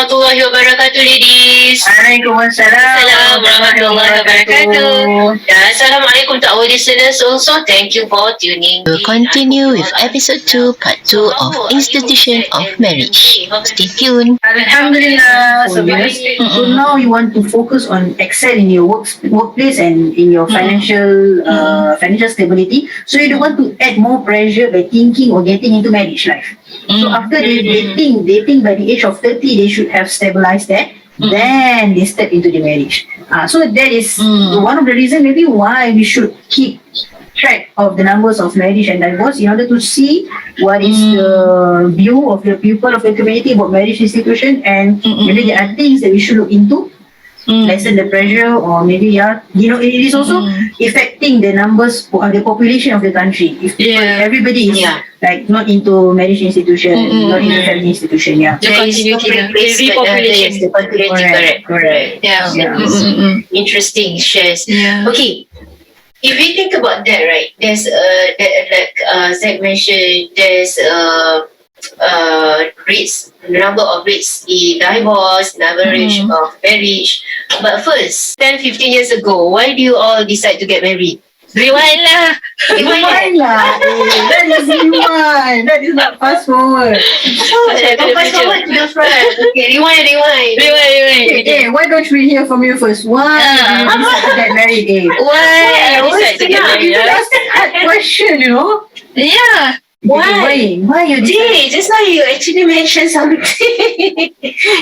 warahmatullahi wabarakatuh, ladies. Waalaikumsalam. Assalamualaikum warahmatullahi wabarakatuh. Assalamualaikum to our listeners also. Thank you for tuning in. We'll continue with episode 2, part 2 of Institution of Marriage. Stay tuned. Alhamdulillah. So now you want to focus on excel in your workplace and in your financial stability. So you don't want to add more pressure by thinking or getting into marriage life. So after they think by the age of 30 they should have stabilized that. Then they step into the marriage. So that is one of the reasons maybe why we should keep track of the numbers of marriage and divorce in order to see what is the view of the people of the community about marriage institution, and maybe there are things that we should look into, lessen the pressure, or maybe it is also affecting the numbers of the population of the country. If everybody is like not into marriage institution, not into family institution, The continuity, the population. Correct. Interesting shares. Okay. If we think about that, right, there's like Zach mentioned, there's rates, number of rates in divorce, average of marriage. But first, 10-15 years ago, why do you all decide to get married? Rewind lah. That is rewind. That is not fast forward. Fast forward to the front. Okay, rewind. Okay, why don't we hear from you first? Why did you decide to get married? Why you decide to get married? You ask that question, Yeah. Why you Jay, just now you actually mentioned something.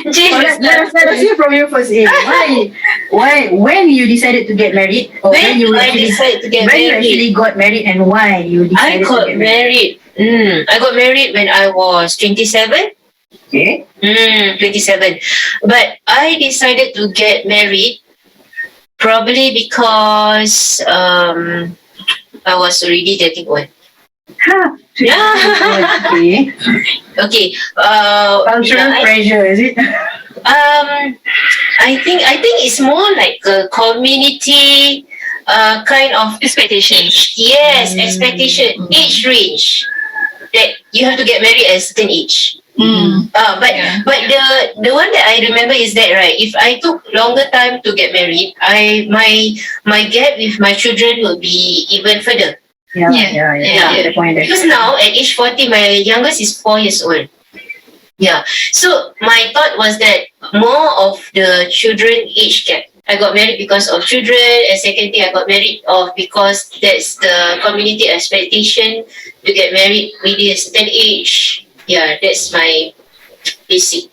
Jay, let us hear from you first. Why? When you decided to get married, or when you actually got married, and why you decided to get married? I got married when I was 27. Okay. 27. But I decided to get married probably because I was already dating one. Okay. Cultural pressure, is it? I think it's more like a community kind of Expectations. Yes, expectation, age range that you have to get married at a certain age. But the one that I remember is that, right, if I took longer time to get married, my gap with my children will be even further. Yeah. The point there. Because now at age 40, my youngest is 4 years old. Yeah. So my thought was that more of the children age gap. I got married because of children, and second thing I got married because that's the community expectation to get married within a certain age. Yeah, that's my basic.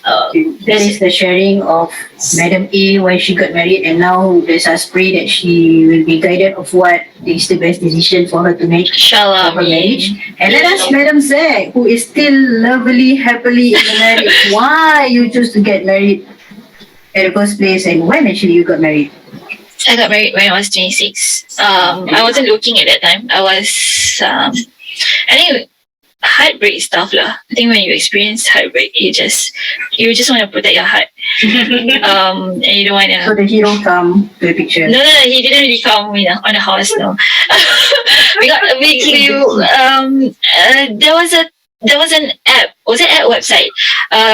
That is the sharing of Madam A when she got married, and now there's a pray that she will be guided of what is the best decision for her to make Inshallah. for her marriage. And let us Madam Zach, who is still lovely, happily in the marriage, why you choose to get married at the first place, and when actually you got married? I got married when I was 26. I wasn't looking at that time. I was, I think heartbreak is tough lah. I think when you experience heartbreak, you just want to protect your heart. And you don't want to. So the hero come to the picture. No, he didn't really come on the house. No, there was an app. Was it app website?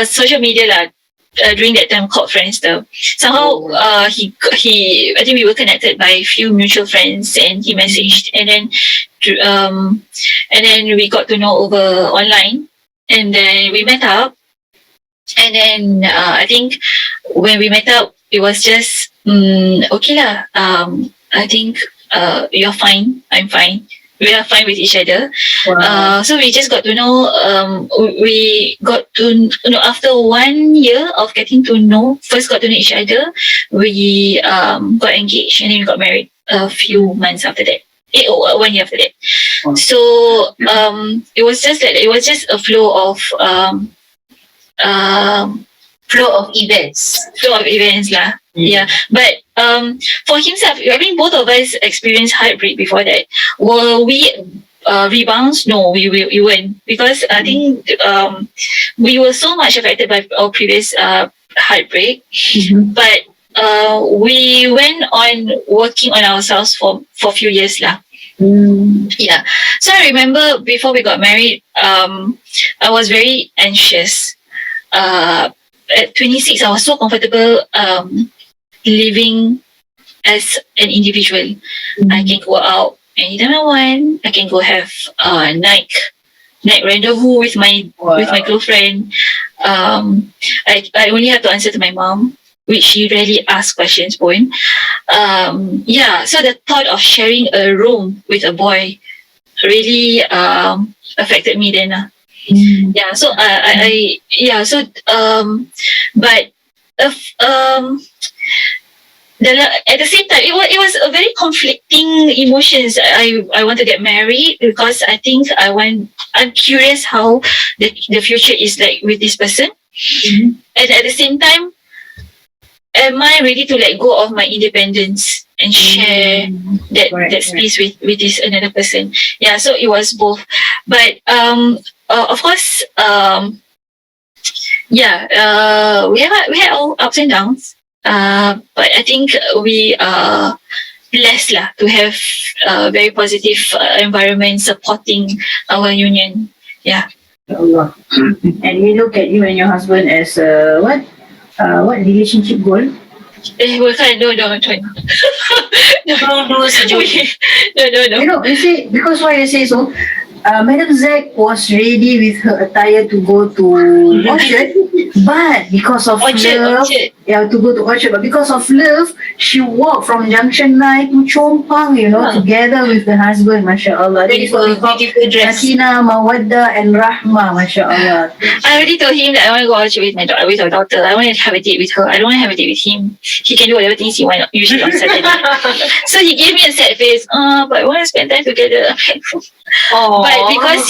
Social media lah. During that time called Friendster. Somehow he I think we were connected by a few mutual friends, and he messaged, and then we got to know over online, and then we met up, and then I think when we met up it was just okay lah. I think you're fine, I'm fine. We are fine with each other. Wow. So we just got to know. We got to know after 1 year of getting to know. First got to know each other. We got engaged, and then we got married a few months after that. 1 year after that. Wow. So it was just a flow of events lah. Yeah, but for himself, I mean, both of us experienced heartbreak before that. Were we rebounds? No, we weren't, because I think we were so much affected by our previous heartbreak. But we went on working on ourselves for a few years lah. Yeah. So I remember before we got married, I was very anxious. at 26, I was so comfortable living as an individual. I can go out anytime I want. I can go have night rendezvous with my girlfriend. I only have to answer to my mom, which she rarely asks questions on. So the thought of sharing a room with a boy really affected me then. But at the same time, it was a very conflicting emotions. I want to get married because I think I'm curious how the future is like with this person, and at the same time, am I ready to let go of my independence and share that space with this another person? Yeah, so it was both, but of course, we had all ups and downs. But I think we are blessed to have a very positive environment supporting our union. Yeah. Allah. And we look at you and your husband as what relationship goal? No. Don't do sejauh. No. You know, you see, because why I say so, Madam Zack was ready with her attire to go to Orchard, but because of love, Orchard. to go to Orchard, but because of love, she walked from Junction 9 to Chompang, together with the husband, mashallah. That is what we call Beautiful dress. Sakina, Mawadda, and Rahma, mashallah. I already told him that I want to go Orchard with our daughter. I want to have a date with her. I don't want to have a date with him. He can do whatever things he wants usually on Saturday. So he gave me a sad face. But I want to spend time together. But because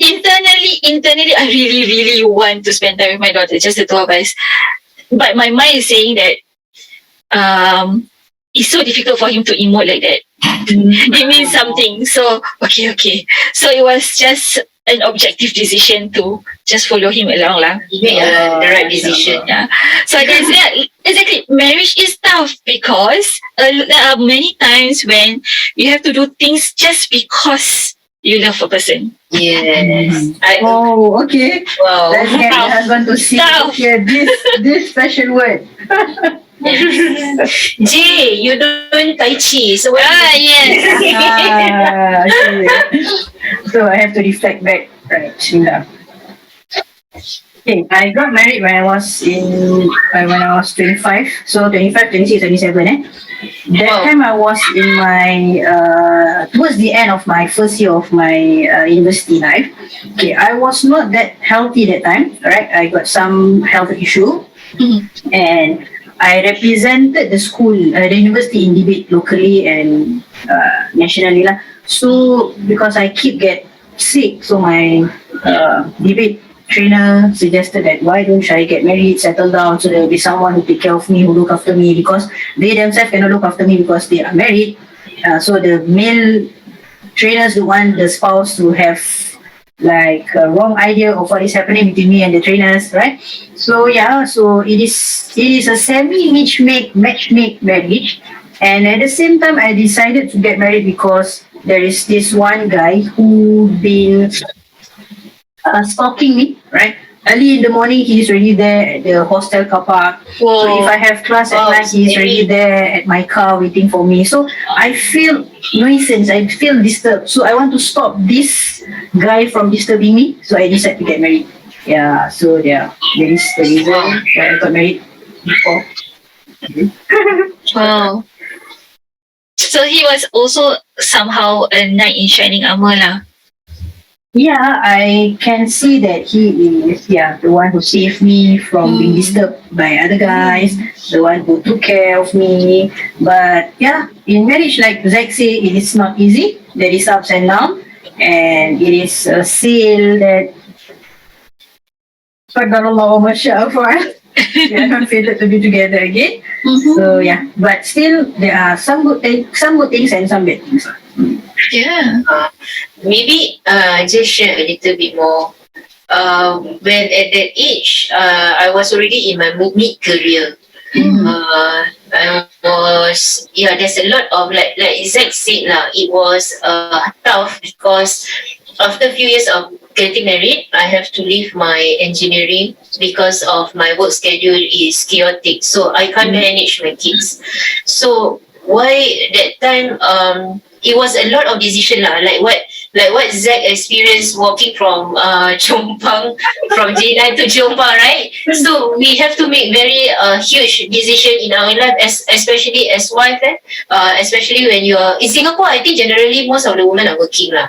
internally, I really, really want to spend time with my daughter, just the two of us. But my mind is saying that it's so difficult for him to emote like that. It means something. So, okay. So it was just an objective decision to just follow him along. You made the right decision. Yeah. So exactly. Marriage is tough because there are many times when you have to do things just because you love a person. Yes. Okay. Wow. Let's get my husband to hear this special word. Jay, you don't Tai Chi. So what? Yes. Okay. So I have to reflect back. Right. Okay, I got married when I was 25. So 25, 26, 27. That time I was in my towards the end of my first year of my university life. Okay, I was not that healthy that time. Right, I got some health issue, and I represented the school, the university in debate locally and nationally lah. So because I keep get sick, so my debate trainer suggested that why don't I get married, settle down, so there will be someone who take care of me, who look after me, because they themselves cannot look after me because they are married. So the male trainers don't want the spouse to have like a wrong idea of what is happening between me and the trainers, right? So it is a matchmake marriage, and at the same time I decided to get married because there is this one guy who been stalking me, right? Early in the morning, he's already there at the hostel car park. Whoa. So if I have class at night, he's already there at my car waiting for me. So I feel nuisance, I feel disturbed. So I want to stop this guy from disturbing me. So I decided to get married. That is the reason why I got married before. Wow. So he was also somehow a knight in shining armor lah. Yeah, I can see that he is the one who saved me from being disturbed by other guys, the one who took care of me. But in marriage, like Zack said, it is not easy. There is ups and downs, and it is a seal that Qadarullah wa masha'afa'al. We are not fated to be together again. So but still there are some good things and some bad things. Yeah. Maybe just share a little bit more. When at that age, I was already in my mid-career. I was, there's a lot of, like Zack said, it was tough because after a few years of getting married, I have to leave my engineering because of my work schedule is chaotic. So I can't manage my kids. So why that time it was a lot of decision lah, like what Zach experienced walking from Chompang, from J9 to Chompang, right? So we have to make very huge decision in our life, especially as wife, especially when you are in Singapore. I think generally most of the women are working lah.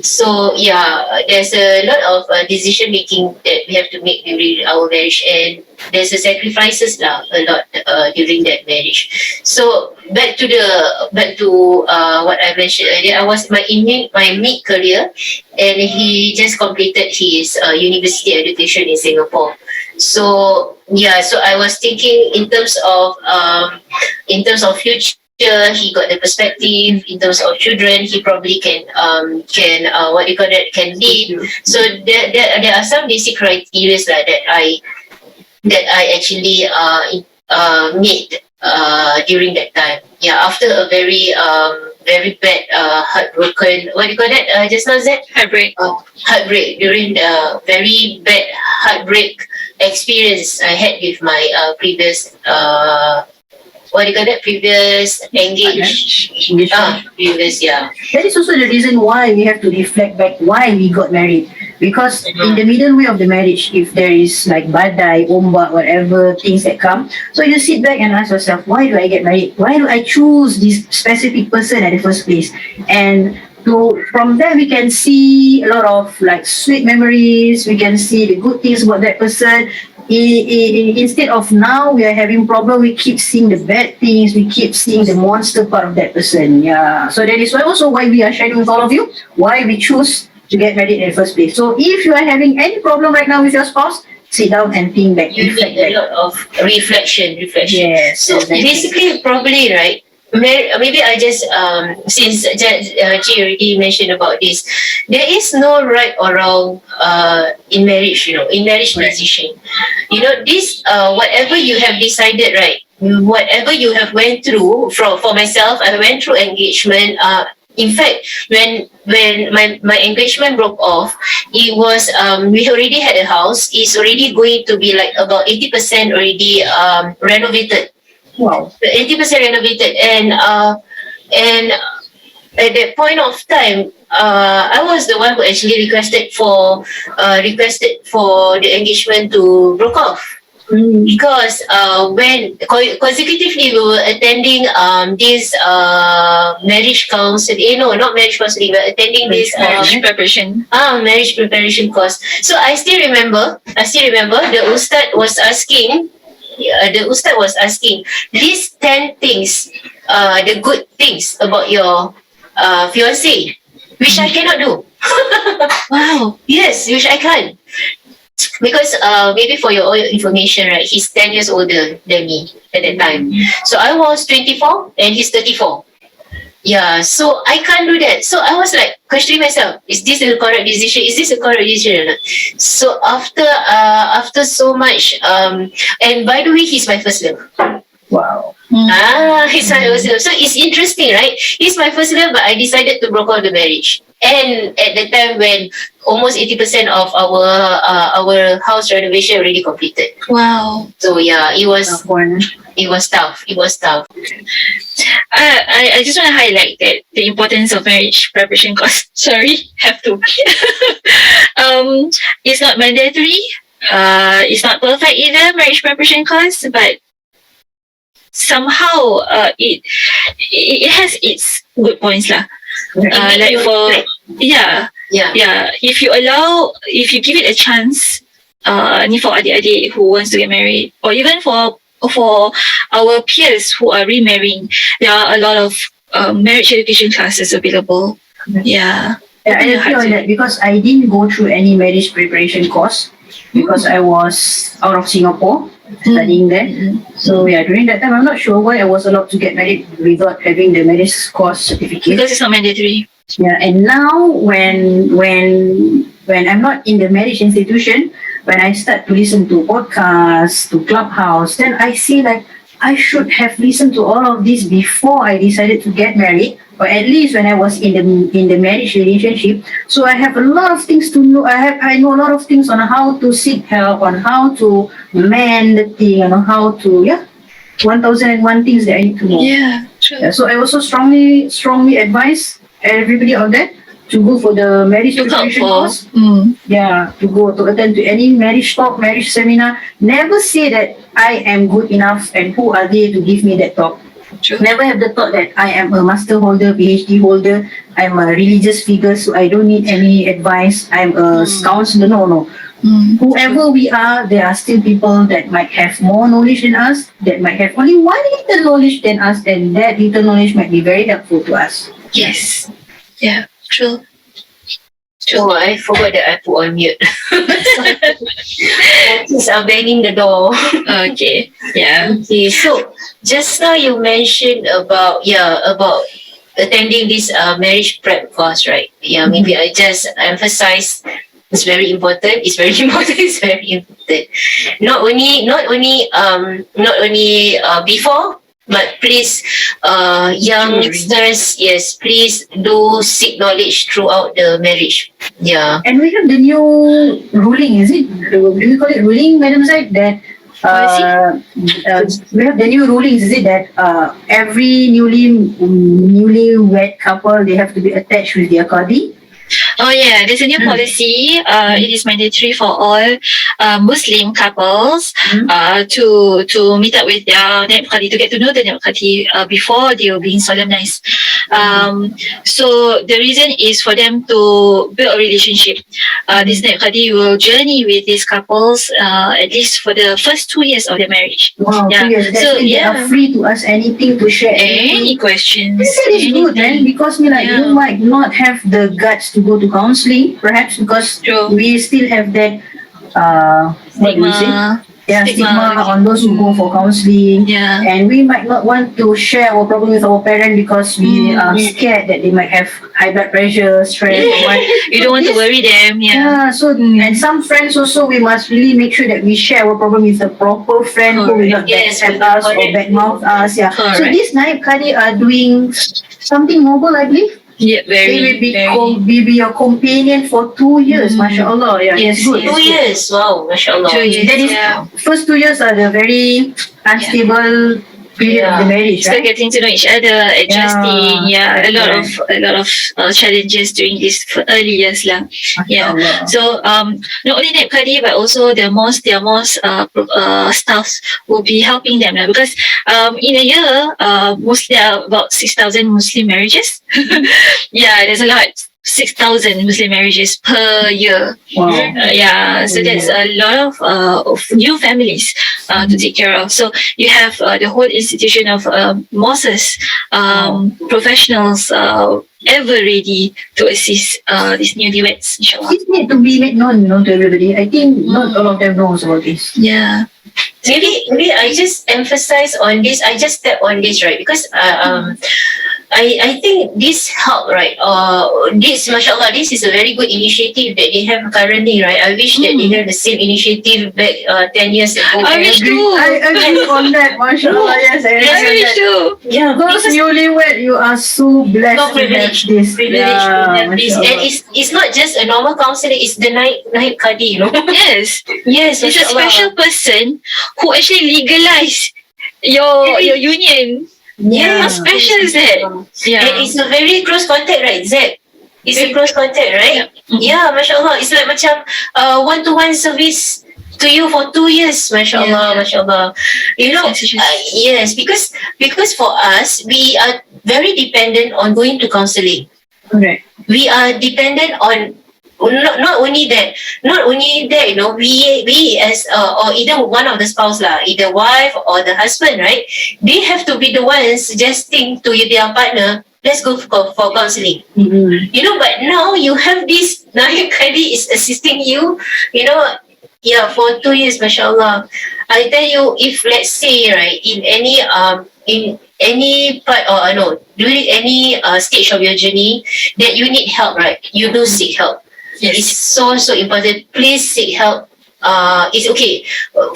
So yeah, there's a lot of decision making that we have to make during our marriage, and there's a sacrifices lah a lot during that marriage. So back to what I mentioned earlier. I was in my mid career, and he just completed his university education in Singapore. So yeah, so I was thinking in terms of future. He got the perspective in terms of children. He probably can lead. So there are some basic criteria that I actually made during that time. Yeah, after a very bad heartbroken, what do you call that? Just now, Zed? Heartbreak during the very bad heartbreak experience I had with my previous previous engagement. Previous, yeah. That is also the reason why we have to reflect back why we got married. Because in the middle way of the marriage, if there is like badai, ombak, whatever things that come, so you sit back and ask yourself, why do I get married? Why do I choose this specific person at the first place? And from there we can see a lot of like sweet memories. We can see the good things about that person. Instead of now we are having problem, we keep seeing the bad things, we keep seeing the monster part of that person. Yeah. So that is why we are sharing with all of you why we choose to get married in the first place. So if you are having any problem right now with your spouse, sit down and think back. You need a lot of reflection. Yes. So exactly. basically, probably, right? Maybe I just since G already mentioned about this, there is no right or wrong in marriage. In marriage decision, this whatever you have decided, right? Whatever you have went through. For myself, I went through engagement. In fact, when my engagement broke off, it was we already had a house. It's already going to be like about 80% already renovated. Wow. 80% renovated, and at that point of time, I was the one who actually requested for the engagement to break off. Because when consecutively we were attending this marriage counselling, not marriage counselling, but attending this marriage preparation course. So I still remember the ustad was asking. The ustad was asking these 10 things, the good things about your fiancé, which I cannot do. Wow. Yes, which I can't. Because maybe for your own information, right, he's 10 years older than me at that time. So I was 24 and he's 34. Yeah, so I can't do that. So I was like questioning myself, is this the correct decision? Is this a correct decision or not? So after so much, and by the way, he's my first love. Wow. He's my first love. So it's interesting, right? He's my first love, but I decided to break off the marriage. And at the time when almost 80% of our house renovation already completed. Wow. So yeah, it was tough. I just want to highlight that the importance of marriage preparation course. Sorry, have to. It's not mandatory. It's not perfect either, marriage preparation course, but somehow it has its good points lah. If you give it a chance, for adik-adik who wants to get married, or even for our peers who are remarrying, there are a lot of marriage education classes available. Yeah, I agree on that because I didn't go through any marriage preparation course because I was out of Singapore studying there. So yeah, during that time, I'm not sure why I was allowed to get married without having the marriage course certificate. Because it's not mandatory. Yeah, and now when I'm not in the marriage institution, when I start to listen to podcasts, to Clubhouse, then I see like I should have listened to all of this before I decided to get married. or at least when I was in the marriage relationship. So I have a lot of things to know. I know a lot of things on how to seek help, on how to mend the thing, and on how to 1001 things that I need to know. Yeah, true. So I also strongly advise everybody on that to go for the marriage Look out preparation for. course. To go to attend to any marriage talk, marriage seminar. Never say that I am good enough and who are they to give me that talk. True. Never have the thought that I am a master holder, PhD holder, I'm a religious figure, so I don't need any advice. I'm a counselor. No. Whoever we are, there are still people that might have more knowledge than us, that might have only one little knowledge than us, and that little knowledge might be very helpful to us. Yes. Yeah, true. Oh, I forgot that I put on mute. Kids are banging the door. Okay. Yeah. Okay, so just now you mentioned about attending this marriage prep course, right? Yeah, maybe I just emphasize it's very important. It's very important. It's very important. Not only before, but please, youngsters, yes, please do seek knowledge throughout the marriage. Yeah. And we have the new ruling, is it? Do we call it ruling, Madam Zaid? That we have the new rulings, is it that every newlywed couple, they have to be attached with their qadi? Oh yeah, there's a new policy. It is mandatory for all Muslim couples to meet up with their naib qadi, to get to know the naib qadi before they are being solemnized. So the reason is for them to build a relationship. This naib qadi will journey with these couples at least for the first 2 years of their marriage. Wow, Yeah. 2 years. That So, means they are free to ask anything, to share Any questions? That is good, man, because you might not have the guts to go to counselling, perhaps because True. we still have that what do we say? Stigma. Stigma on those who go for counselling. Yeah. And we might not want to share our problem with our parents because we are scared that they might have high blood pressure, stress, or what. You don't want to worry them. Yeah. So and some friends also, we must really make sure that we share our problem with a proper friend who will not backstab us or badmouth us. Yeah. So Correct. these naib qadi are doing something noble, I believe. Yeah, They will very. be your companion for 2 years, mashallah. Yeah, Yes, it's good. yes. 2 years. Wow, mashallah. 2 years. That is, first 2 years are the very unstable period of the marriage, Still right? getting to know each other, adjusting. A lot of challenges during these early years lah. Yeah. Mashallah. So not only naib qadi but also their most staffs will be helping them lah, because in a year mostly there are about 6,000 Muslim marriages. Yeah, there's a lot. 6,000 Muslim marriages per year. Wow. So there's a lot of new families to take care of. So you have the whole institution of mosques, professionals ever ready to assist these newlyweds, inshallah. This need to be made known, to everybody. I think not all of them knows about this. Yeah. Maybe I just emphasize on this. I just step on this, right? Because I think this help, right? This, mashallah, this is a very good initiative that they have currently, right? I wish that they have the same initiative back 10 years ago. I wish too. I agree on that, mashallah. Yes, I agree I on wish that. too. Yeah, Those because newlywed, you are so blessed so to have privileged, this. privileged to have this. mashallah. And it's not just a normal counselor, it's the naib qadi, Yes. Yes, It's a mashallah. special person who actually legalize your union. Yeah. How special is that? And Yeah. it's a very close contact, right, Zed? It's a close contact, right? Yeah, mashallah. It's like macam one-to-one service to you for 2 years, mashallah, mashallah. You know, yes, because for us, we are very dependent on going to counselling. Correct. We are dependent on not only that, we as or either one of the spouse lah, either wife or the husband, right? They have to be the ones suggesting to their partner, let's go for counselling. But now you have this naib qadi is assisting you, for 2 years, mashallah. I tell you, if let's say, right, in any part during any stage of your journey that you need help, right, you do seek help. It's so important. Please seek help. It's okay.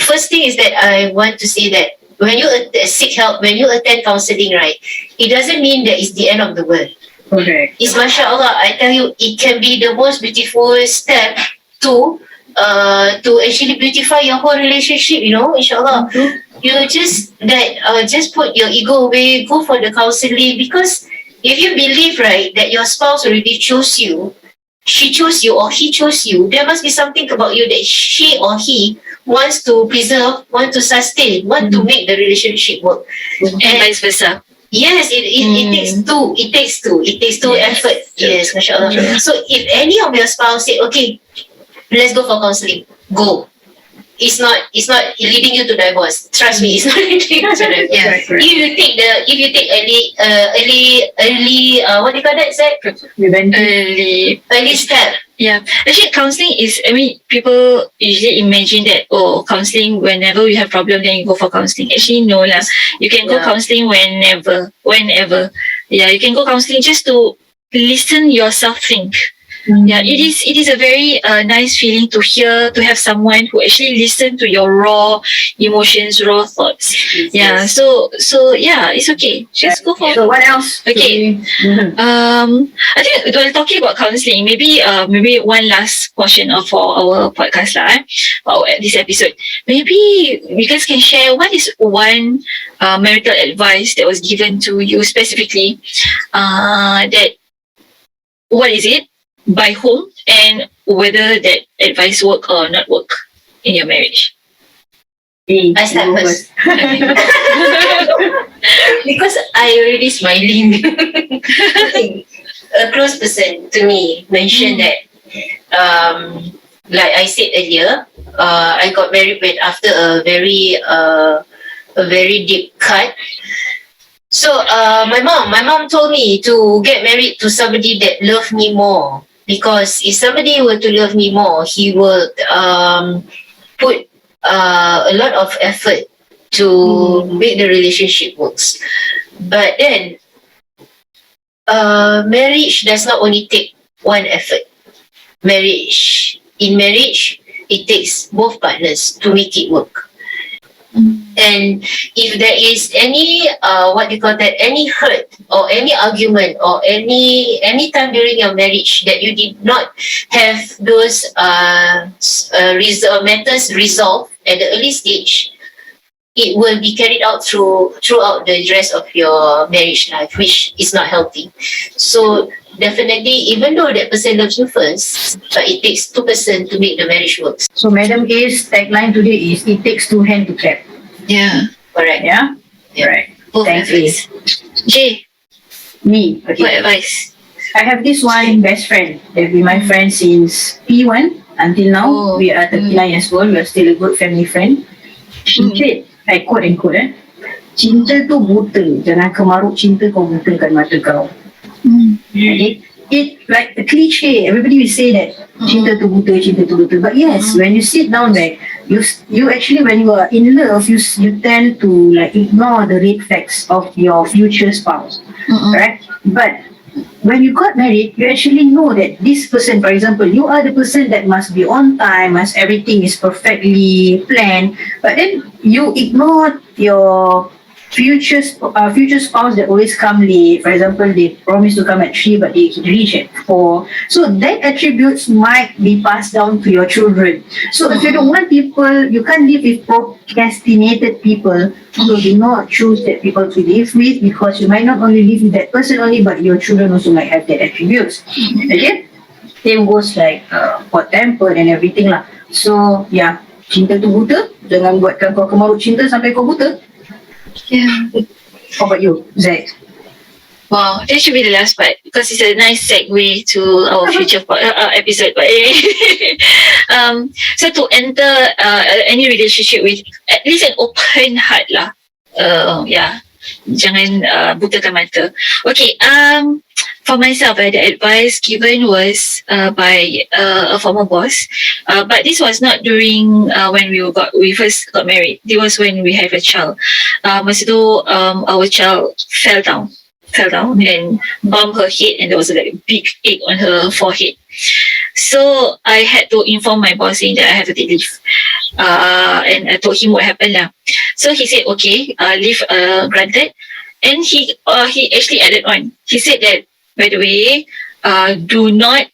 First thing is that I want to say that when you seek help, when you attend counselling, right, it doesn't mean that it's the end of the world. Correct. It's mashallah, I tell you, it can be the most beautiful step to actually beautify your whole relationship, inshallah. You just put your ego away, go for the counselling, because if you believe, right, that your spouse already chose you, she chose you or he chose you, there must be something about you that she or he wants to preserve, want to sustain, want to make the relationship work. And vice versa. Yes, it takes two. It takes two effort. Yes, mashallah. So if any of your spouse say, okay, let's go for counselling, go. It's not leading you to divorce. Trust me, it's not leading you to divorce. Yeah. If you take early what do you call that, Zach? Early step. Yeah, actually, counselling is. I mean, people usually imagine that counselling whenever you have problem, then you go for counselling. Actually, no lah. You can go counselling whenever. Yeah, you can go counselling just to listen yourself think. Yeah, it is a very nice feeling to have someone who actually listen to your raw emotions, raw thoughts. Yeah, so yeah, it's okay. Just go for. So what else? Okay. I think while talking about counselling, maybe one last portion for our podcast or this episode. Maybe you guys can share what is one marital advice that was given to you specifically. That what is it? By whom, and whether that advice work or not work in your marriage. I start first. Because I already smiling. A close person to me mentioned that, like I said earlier, I got married after a very deep cut. So my mom told me to get married to somebody that loved me more. Because if somebody were to love me more, he will put a lot of effort to make the relationship works. But then, marriage does not only take one effort. In marriage, it takes both partners to make it work. And if there is any any hurt or any argument or any time during your marriage that you did not have those matters resolved at the early stage, it will be carried out throughout the rest of your marriage life, which is not healthy. So definitely, even though that person loves you first, but it takes two person to make the marriage work. So Madam A's tagline today is, it takes two hands to clap. Yeah, Correct. Yeah? Right. both Thanks, advice. Jay, Me. what Okay. advice? I have this one best friend. They've been my friend since P1 until now. Oh. We are 39 years old. We are still a good family friend. She said, I quote and quote, cinta tu buta. Jangan kemaruk cinta kau butakan mata kau. Okay? It like a cliche. Everybody will say that cinta tu buta, cinta tu buta. But yes, when you sit down back, you actually, when you are in love, you tend to like ignore the red flags of your future spouse, right? But when you got married, you actually know that this person, for example, you are the person that must be on time, must everything is perfectly planned. But then you ignore your future spouse that always come late. For example, they promise to come at 3 but they reach at 4. So that attributes might be passed down to your children. So if you don't want people, you can't live with procrastinated people. So do not choose that people to live with, because you might not only live with that person only, but your children also might have that attributes. Okay? Same goes like hot-tempered and everything lah. So yeah, cinta tu buta. Jangan buatkan kau kemaruk cinta sampai kau buta. Yeah. How about you, Zach? Wow, that should be the last part because it's a nice segue to our future episode. But anyway, so to enter any relationship with at least an open heart lah. Yeah, jangan butakan mata. Okay. For myself, the advice given was by a former boss, but this was not during when we first got married. It was when we have a child. Masa tu, our child fell down fell down and bumped her head, and there was like a big ache on her forehead. So I had to inform my boss saying that I have to take leave. And I told him what happened lah. So he said, okay, leave granted. And he actually added on. He said that, by the way, do not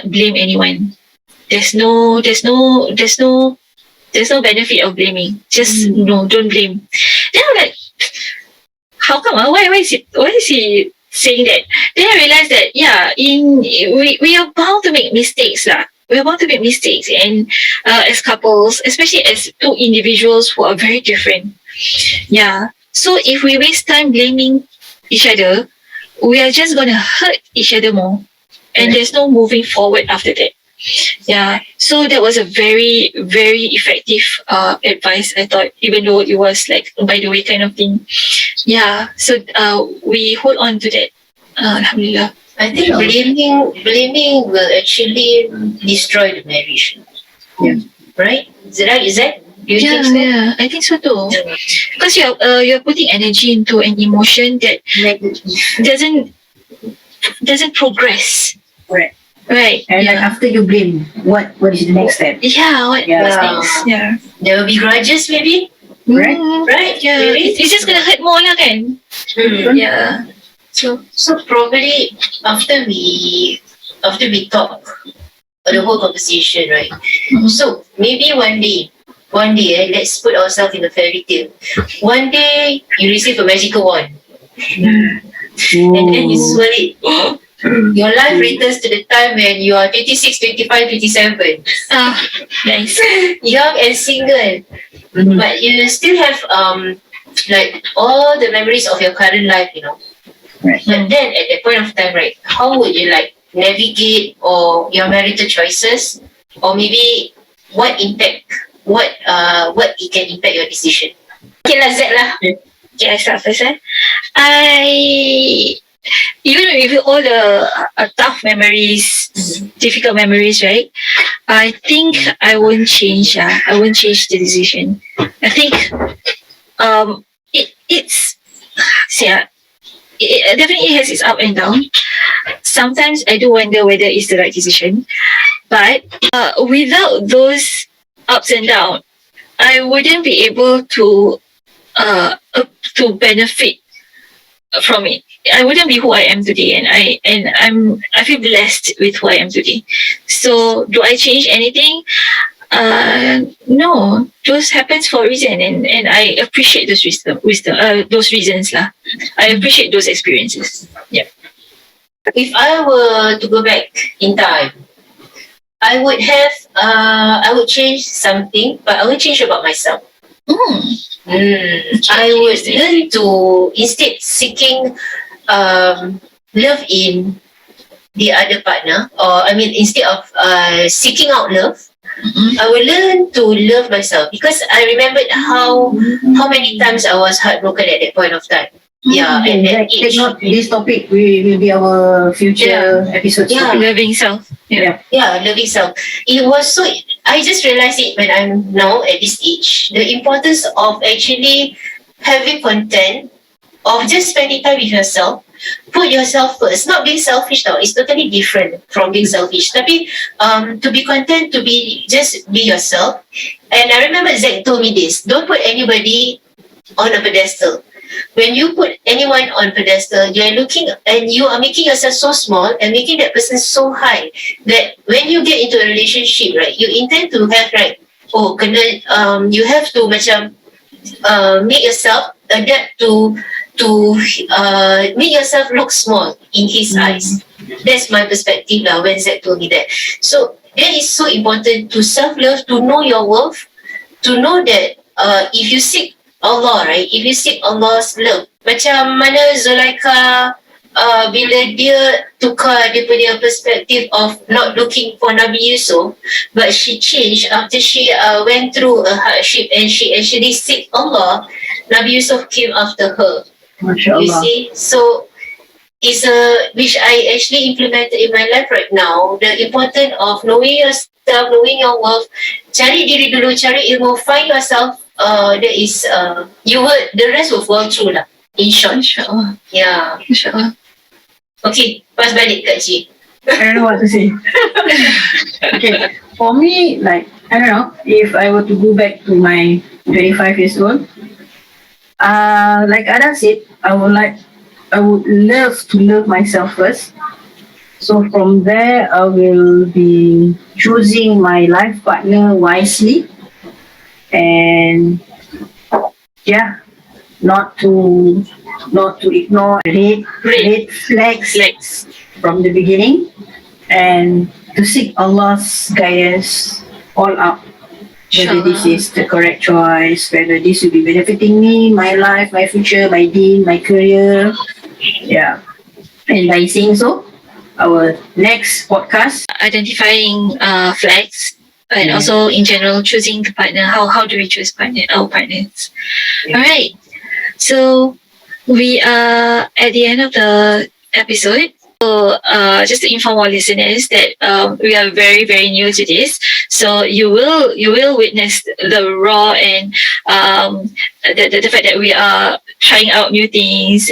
blame anyone. There's no benefit of blaming. Just no, don't blame. Then I'm like, how come? Why is he saying that? Then I realized that we are bound to make mistakes lah. We are bound to make mistakes, and as couples, especially as two individuals who are very different. Yeah. So if we waste time blaming each other, we are just gonna hurt each other more, and there's no moving forward after that. Yeah, so that was a very, very effective advice, I thought, even though it was like by the way kind of thing. Yeah, so we hold on to that. Alhamdulillah. I think blaming will actually destroy the marriage. Yeah. Right? Is that? Do you think so? Yeah, I think so too. Because you're putting energy into an emotion that doesn't progress. Correct. Right. And like after you blame, what is the next step? Yeah, what's next? Yeah. There will be grudges maybe. Right? Right? Yeah. Maybe. It's just gonna hurt more lah kan? Yeah. So probably after we talk the whole conversation, right? So maybe one day, let's put ourselves in a fairy tale. One day you receive a magical wand, and then you swirl it. Your life returns to the time when you are 26, 25, 27. Nice. Young and single. But you still have like all the memories of your current life, Right. But then at that point of time, right, how would you like navigate or your marital choices, or maybe what it can impact your decision? Okay lah, Zed lah. Okay, I start first. Even with all the tough memories, difficult memories, right? I think I won't change. I won't change the decision. I think it definitely has its up and down. Sometimes I do wonder whether it's the right decision, but without those ups and downs, I wouldn't be able to benefit from it. I wouldn't be who I am today, and I feel blessed with who I am today. So do I change anything? No, those happens for a reason, and I appreciate those those reasons lah. I appreciate those experiences. Yeah. If I were to go back in time, I would change something, but I would change about myself. I would learn to, instead seeking love in the other partner, instead of seeking out love, I will learn to love myself, because I remembered how many times I was heartbroken at that point of time. Yeah, and then take note, this topic will be our future episodes. Yeah. Loving self. Yeah. Loving self. It was so. I just realized it when I'm now at this age, the importance of actually having content, of just spending time with yourself. Put yourself first. Not being selfish now. It's totally different from being selfish. Tapi to be content, to be yourself. And I remember Zack told me this: don't put anybody on a pedestal. When you put anyone on pedestal, you are looking and you are making yourself so small and making that person so high that when you get into a relationship, right, you intend to have you have to make yourself adapt to make yourself look small in his eyes. That's my perspective lah when Zach told me that. So that is so important, to self-love, to know your worth, to know that if you seek Allah, right? If you seek Allah's love, macam mana Zulaikha bila dia tukar dia punya perspective of not looking for Nabi Yusuf, but she changed after she went through a hardship and she actually seek Allah. Nabi Yusuf came after her. MashaAllah. You see, so it's which I actually implemented in my life right now. The importance of knowing yourself, knowing your worth. Cari diri dulu, cari ilmu, find yourself. That is, the rest will fall through lah. In short. InsyaAllah. Yeah. InsyaAllah. Okay, pass balik Kak Cik. I don't know what to say. Okay, for me, like, I don't know, if I were to go back to my 25 years old, like Ada said, I would love to love myself first. So from there, I will be choosing my life partner wisely, and yeah, not to ignore red flags Flex. from the beginning, and to seek Allah's guidance all out. Whether this is the correct choice, whether this will be benefiting me, my life, my future, my deen, my career. Yeah. And by saying so, our next podcast. Identifying flags and Yeah. also in general choosing the partner. How do we choose our partners? All right. So we are at the end of the episode. So just to inform our listeners that we are very, very new to this, so you will witness the raw and the fact that we are trying out new things,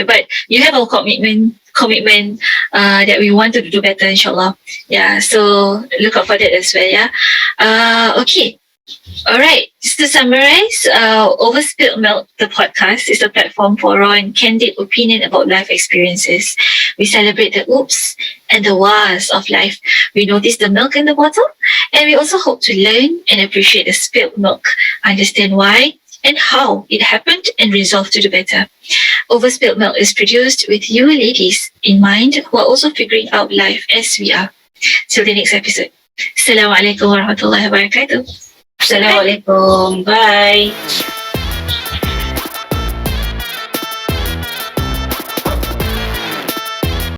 but you have a commitment that we want to do better, inshallah. Yeah, so look out for that as well. Yeah. Okay. All right. Just to summarize, Overspilled Milk, the podcast, is a platform for raw and candid opinion about life experiences. We celebrate the oops and the wahs of life. We notice the milk in the bottle, and we also hope to learn and appreciate the spilled milk, understand why and how it happened, and resolve to do better. Overspilled Milk is produced with you ladies in mind who are also figuring out life as we are. Till the next episode. Assalamualaikum warahmatullahi wabarakatuh. Assalamualaikum. Bye.